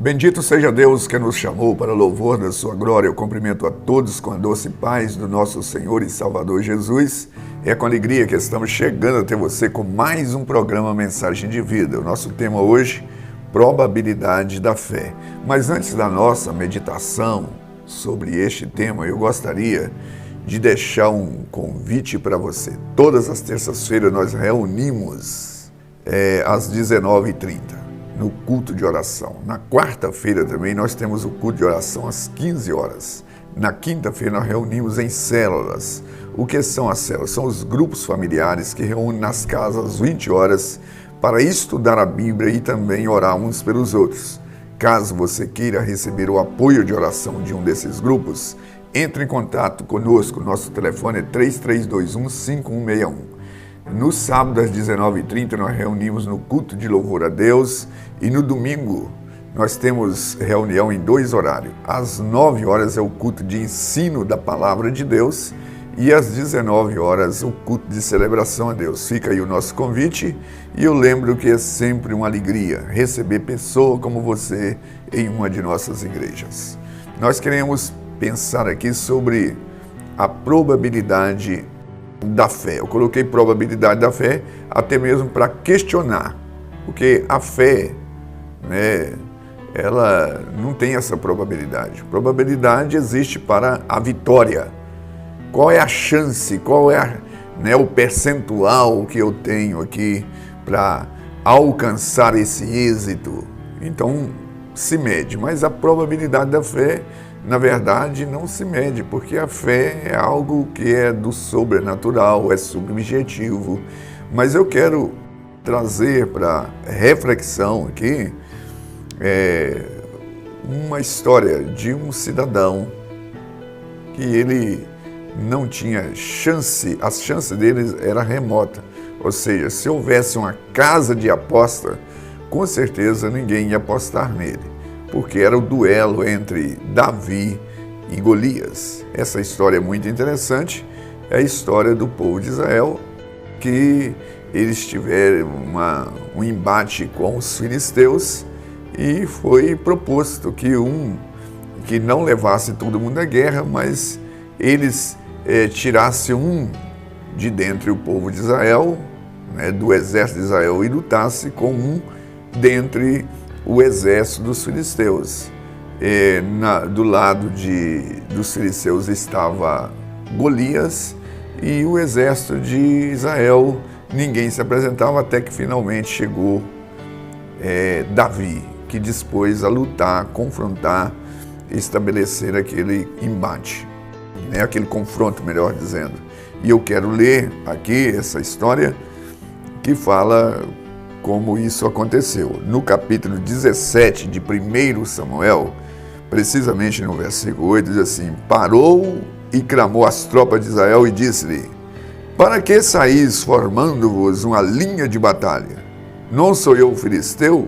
Bendito seja Deus que nos chamou para louvor da sua glória. Eu cumprimento a todos com a doce paz do nosso Senhor e Salvador Jesus. É com alegria que estamos chegando até você com mais um programa Mensagem de Vida. O nosso tema hoje, probabilidade da fé. Mas antes da nossa meditação sobre este tema, eu gostaria de deixar um convite para você. Todas as terças-feiras nós reunimos às 19h30. no culto de oração. Na quarta-feira também nós temos o culto de oração às 15 horas. Na quinta-feira nós reunimos em células. O que são as células? São os grupos familiares que reúnem nas casas às 20 horas para estudar a Bíblia e também orar uns pelos outros. Caso você queira receber o apoio de oração de um desses grupos, entre em contato conosco. Nosso telefone é 3321-5161. No sábado, às 19h30, nós reunimos no culto de louvor a Deus e no domingo nós temos reunião em 2 horários. Às 9 horas é o culto de ensino da Palavra de Deus e às 19 horas o culto de celebração a Deus. Fica aí o nosso convite e eu lembro que é sempre uma alegria receber pessoa como você em uma de nossas igrejas. Nós queremos pensar aqui sobre a probabilidade da fé. Eu coloquei probabilidade da fé até mesmo para questionar, porque a fé, ela não tem essa probabilidade. Probabilidade existe para a vitória. Qual é a chance, qual é o percentual que eu tenho aqui para alcançar esse êxito? Então se mede, mas a probabilidade da fé, na verdade, não se mede, porque a fé é algo que é do sobrenatural, é subjetivo. Mas eu quero trazer para reflexão aqui uma história de um cidadão que ele não tinha chance, as chances dele era remota. Ou seja, se houvesse uma casa de aposta, com certeza ninguém ia apostar nele, porque era o duelo entre Davi e Golias. Essa história é muito interessante, é a história do povo de Israel, que eles tiveram um embate com os filisteus e foi proposto que não levasse todo mundo à guerra, mas eles tirassem um de dentre o povo de Israel, do exército de Israel, e lutasse com um dentre o exército dos filisteus. Do lado dos filisteus estava Golias e o exército de Israel, ninguém se apresentava até que finalmente chegou Davi, que dispôs a lutar, confrontar, estabelecer aquele embate, aquele confronto, melhor dizendo. E eu quero ler aqui essa história que fala como isso aconteceu. No capítulo 17 de 1 Samuel, precisamente no versículo 8, diz assim: parou e clamou às tropas de Israel e disse-lhe: para que saís formando-vos uma linha de batalha? Não sou eu filisteu?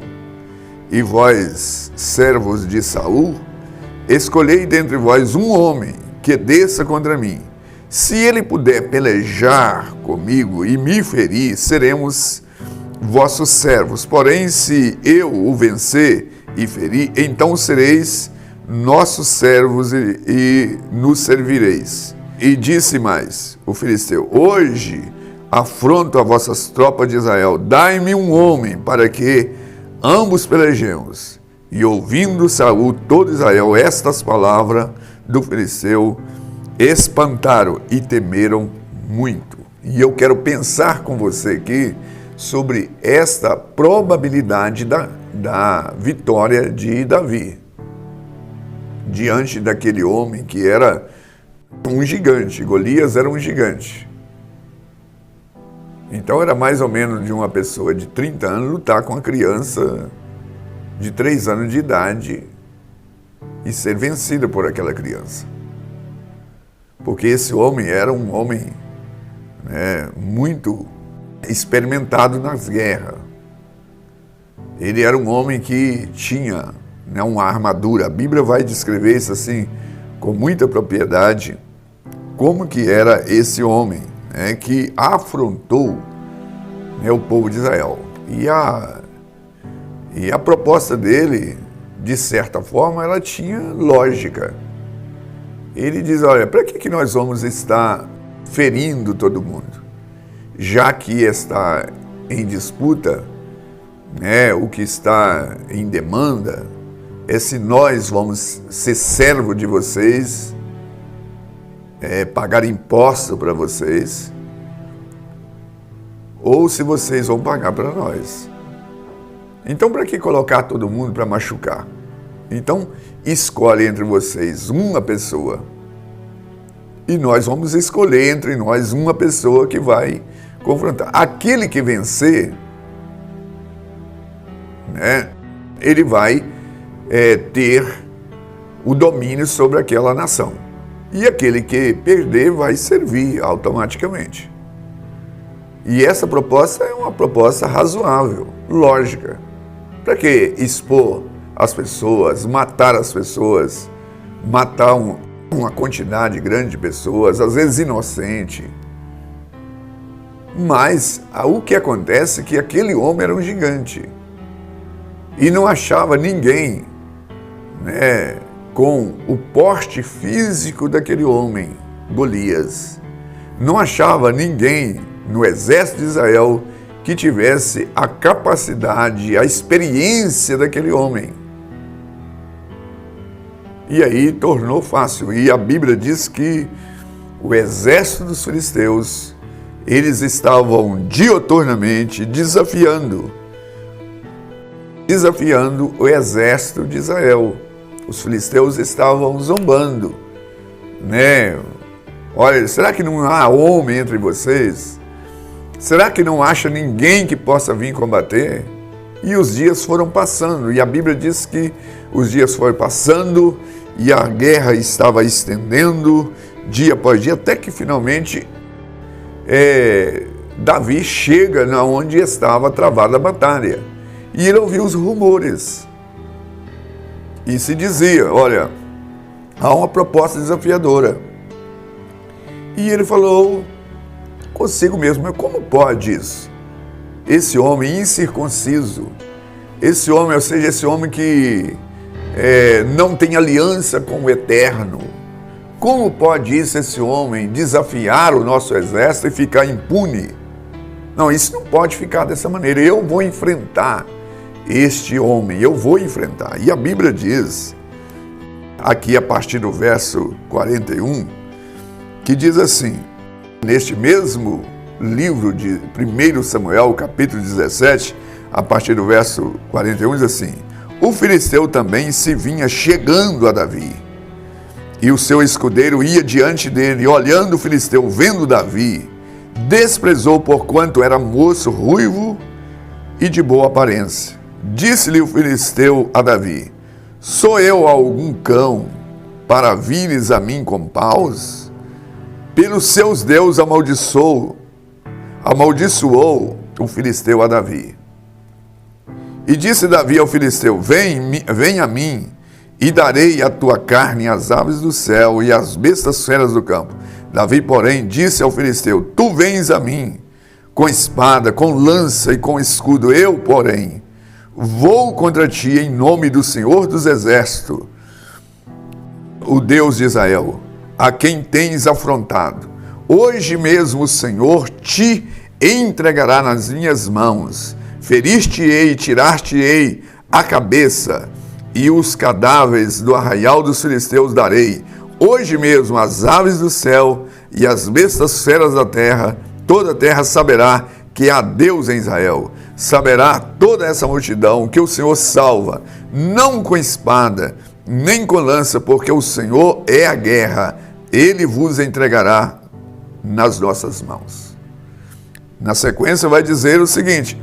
E vós, servos de Saul? Escolhei dentre vós um homem que desça contra mim. Se ele puder pelejar comigo e me ferir, seremos vossos servos. Porém, se eu o vencer e ferir, então sereis nossos servos e nos servireis. E disse mais o filisteu: hoje afronto a vossas tropas de Israel, dai-me um homem para que ambos pelejemos. E ouvindo Saul todo Israel estas palavras do filisteu, espantaram e temeram muito. E eu quero pensar com você aqui sobre esta probabilidade da vitória de Davi diante daquele homem que era um gigante. Golias era um gigante. Então era mais ou menos de uma pessoa de 30 anos lutar com uma criança de 3 anos de idade e ser vencida por aquela criança. Porque esse homem era um homem muito experimentado nas guerras. Ele era um homem que tinha uma armadura. A Bíblia vai descrever isso assim, com muita propriedade, como que era esse homem que afrontou o povo de Israel. E a proposta dele de certa forma, ela tinha lógica. Ele diz, olha, para que nós vamos estar ferindo todo mundo? Já que está em disputa, né, o que está em demanda é se nós vamos ser servo de vocês, pagar imposto para vocês, ou se vocês vão pagar para nós. Então, para que colocar todo mundo para machucar? Então, escolhe entre vocês uma pessoa e nós vamos escolher entre nós uma pessoa que vai confrontar. Aquele que vencer, né, ele vai ter o domínio sobre aquela nação. E aquele que perder vai servir automaticamente. E essa proposta é uma proposta razoável, lógica. Para que expor as pessoas, matar as pessoas, matar uma quantidade grande de pessoas, às vezes inocente? Mas o que acontece é que aquele homem era um gigante e não achava ninguém, né, com o porte físico daquele homem, Golias. Não achava ninguém no exército de Israel que tivesse a capacidade, a experiência daquele homem. E aí tornou fácil. E a Bíblia diz que o exército dos filisteus, eles estavam dioturnamente desafiando o exército de Israel. Os filisteus estavam zombando, né? Olha, será que não há homem entre vocês? Será que não acha ninguém que possa vir combater? E os dias foram passando, e a Bíblia diz que os dias foram passando, e a guerra estava estendendo, dia após dia, até que finalmente Davi chega na onde estava travada a batalha. E ele ouviu os rumores. E se dizia, olha, há uma proposta desafiadora. E ele falou consigo mesmo, mas como pode isso? Esse homem incircunciso, esse homem, ou seja, esse homem que não tem aliança com o Eterno, como pode isso, esse homem, desafiar o nosso exército e ficar impune? Não, isso não pode ficar dessa maneira. Eu vou enfrentar este homem, eu vou enfrentar. E a Bíblia diz, aqui a partir do verso 41, que diz assim, neste mesmo livro de 1 Samuel, capítulo 17, a partir do verso 41, diz assim, o filisteu também se vinha chegando a Davi, e o seu escudeiro ia diante dele, e olhando o filisteu, vendo Davi, desprezou porquanto era moço, ruivo e de boa aparência. Disse-lhe o filisteu a Davi, sou eu algum cão para vires a mim com paus? Pelos seus deuses amaldiçoou o filisteu a Davi. E disse Davi ao filisteu, vem a mim, e darei a tua carne às aves do céu e às bestas feras do campo. Davi, porém, disse ao filisteu, tu vens a mim com espada, com lança e com escudo. Eu, porém, vou contra ti em nome do Senhor dos Exércitos, o Deus de Israel, a quem tens afrontado. Hoje mesmo o Senhor te entregará nas minhas mãos. Feriste-ei e tirar-te-ei a cabeça, e os cadáveres do arraial dos filisteus darei. Hoje mesmo as aves do céu e as bestas feras da terra, toda a terra saberá que há Deus em Israel. Saberá toda essa multidão que o Senhor salva, não com espada, nem com lança, porque o Senhor é a guerra. Ele vos entregará nas nossas mãos. Na sequência vai dizer o seguinte,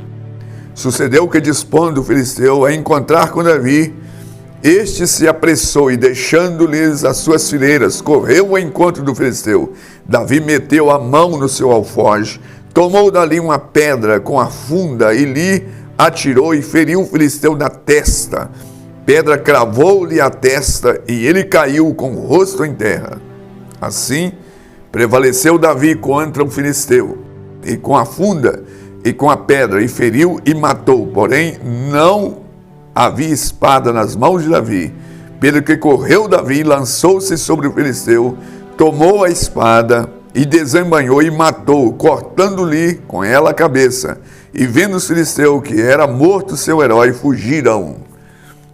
sucedeu que dispondo o filisteu a encontrar com Davi, este se apressou e deixando-lhes as suas fileiras, correu ao encontro do filisteu. Davi meteu a mão no seu alforje, tomou dali uma pedra com a funda e lhe atirou e feriu o filisteu na testa. Pedra cravou-lhe a testa e ele caiu com o rosto em terra. Assim, prevaleceu Davi contra o filisteu, e com a funda e com a pedra, e feriu e matou, porém não havia espada nas mãos de Davi, pelo que correu Davi, lançou-se sobre o filisteu, tomou a espada e desembainhou e matou, cortando-lhe com ela a cabeça. E vendo os filisteus que era morto seu herói, fugiram.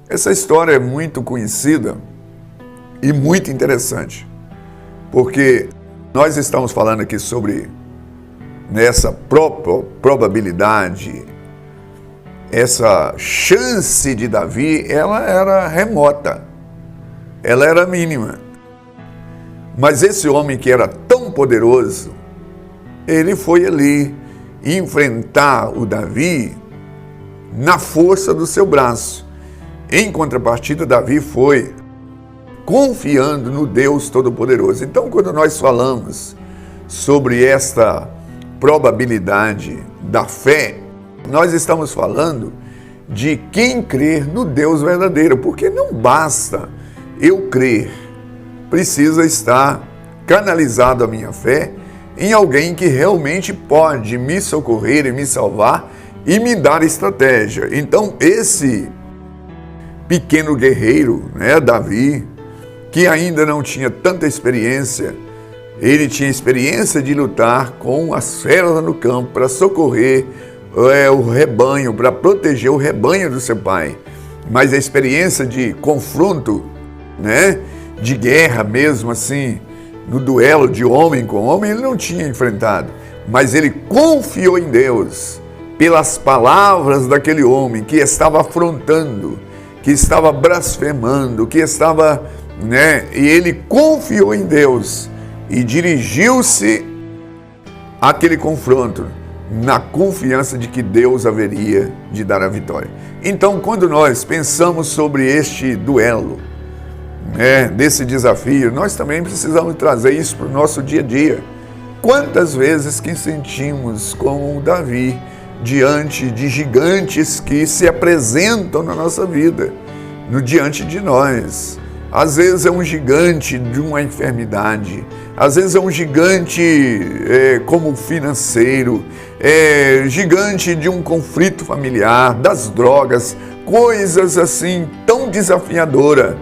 Essa história é muito conhecida e muito interessante, porque nós estamos falando aqui sobre essa probabilidade, essa chance de Davi, ela era remota, ela era mínima. Mas esse homem que era tão poderoso, ele foi ali enfrentar o Davi na força do seu braço. Em contrapartida, Davi foi confiando no Deus Todo-Poderoso. Então, quando nós falamos sobre esta probabilidade da fé, nós estamos falando de quem crer no Deus verdadeiro, porque não basta eu crer, precisa estar canalizado a minha fé em alguém que realmente pode me socorrer e me salvar e me dar estratégia. Então, esse pequeno guerreiro, Davi, que ainda não tinha tanta experiência, ele tinha experiência de lutar com as feras no campo para socorrer o rebanho, para proteger o rebanho do seu pai. Mas a experiência de confronto, de guerra mesmo assim, no duelo de homem com homem, ele não tinha enfrentado. Mas ele confiou em Deus, pelas palavras daquele homem que estava afrontando, que estava blasfemando, que estava, e ele confiou em Deus e dirigiu-se àquele confronto na confiança de que Deus haveria de dar a vitória. Então, quando nós pensamos sobre este duelo, desse desafio, nós também precisamos trazer isso para o nosso dia a dia. Quantas vezes que sentimos como Davi diante de gigantes que se apresentam na nossa vida, diante de nós. Às vezes é um gigante de uma enfermidade, às vezes é um gigante como financeiro, gigante de um conflito familiar, das drogas, coisas assim tão desafiadoras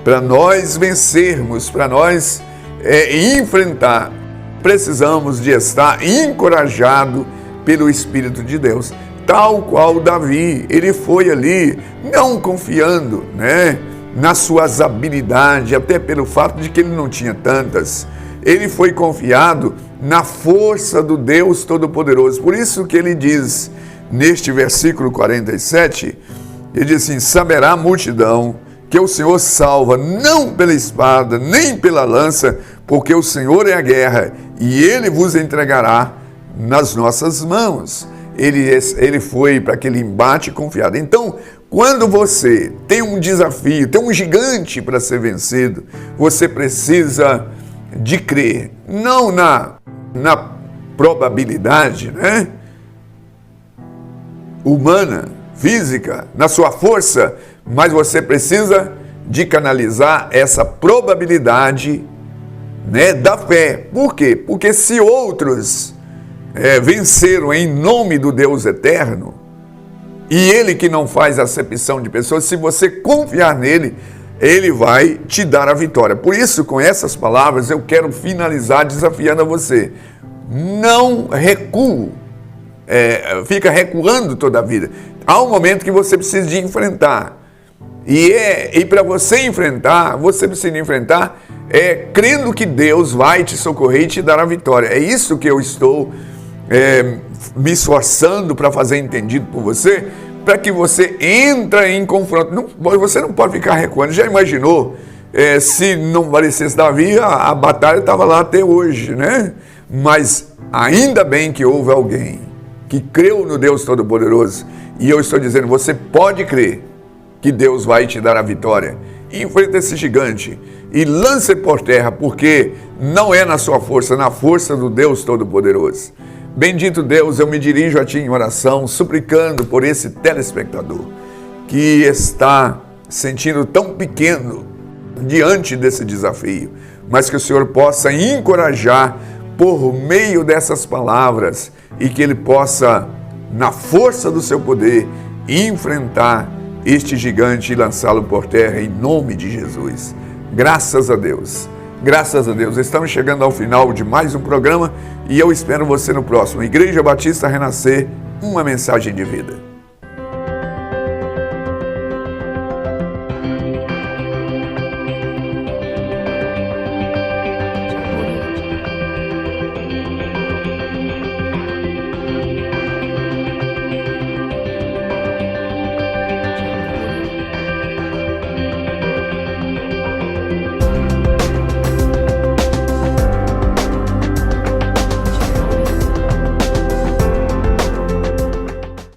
para nós vencermos, para nós enfrentar. Precisamos de estar encorajado pelo Espírito de Deus, tal qual Davi. Ele foi ali não confiando, nas suas habilidades, até pelo fato de que ele não tinha tantas. Ele foi confiado na força do Deus Todo-Poderoso. Por isso que ele diz, neste versículo 47, ele diz assim: saberá a multidão que o Senhor salva, não pela espada, nem pela lança, porque o Senhor é a guerra, e Ele vos entregará nas nossas mãos. Ele foi para aquele embate confiado. Então, quando você tem um desafio, tem um gigante para ser vencido, você precisa de crer, não na probabilidade, humana, física, na sua força, mas você precisa de canalizar essa probabilidade, da fé. Por quê? Porque se outros venceram em nome do Deus eterno, e Ele que não faz acepção de pessoas, se você confiar nele, Ele vai te dar a vitória. Por isso, com essas palavras, eu quero finalizar desafiando a você. Não recue, fica recuando toda a vida. Há um momento que você precisa de enfrentar. E para você enfrentar, você precisa enfrentar crendo que Deus vai te socorrer e te dar a vitória. É isso que eu estou me esforçando para fazer entendido por você, para que você entre em confronto. Você não pode ficar recuando. Já imaginou se não valecesse Davi, a batalha estava lá até hoje, Mas ainda bem que houve alguém que creu no Deus Todo-Poderoso. E eu estou dizendo, você pode crer que Deus vai te dar a vitória. Enfrenta esse gigante e lance por terra, porque não é na sua força, na força do Deus Todo-Poderoso. Bendito Deus, eu me dirijo a Ti em oração, suplicando por esse telespectador que está sentindo tão pequeno diante desse desafio, mas que o Senhor possa encorajar por meio dessas palavras e que ele possa, na força do seu poder, enfrentar este gigante e lançá-lo por terra em nome de Jesus. Graças a Deus. Graças a Deus. Estamos chegando ao final de mais um programa e eu espero você no próximo. Igreja Batista Renascer, uma mensagem de vida.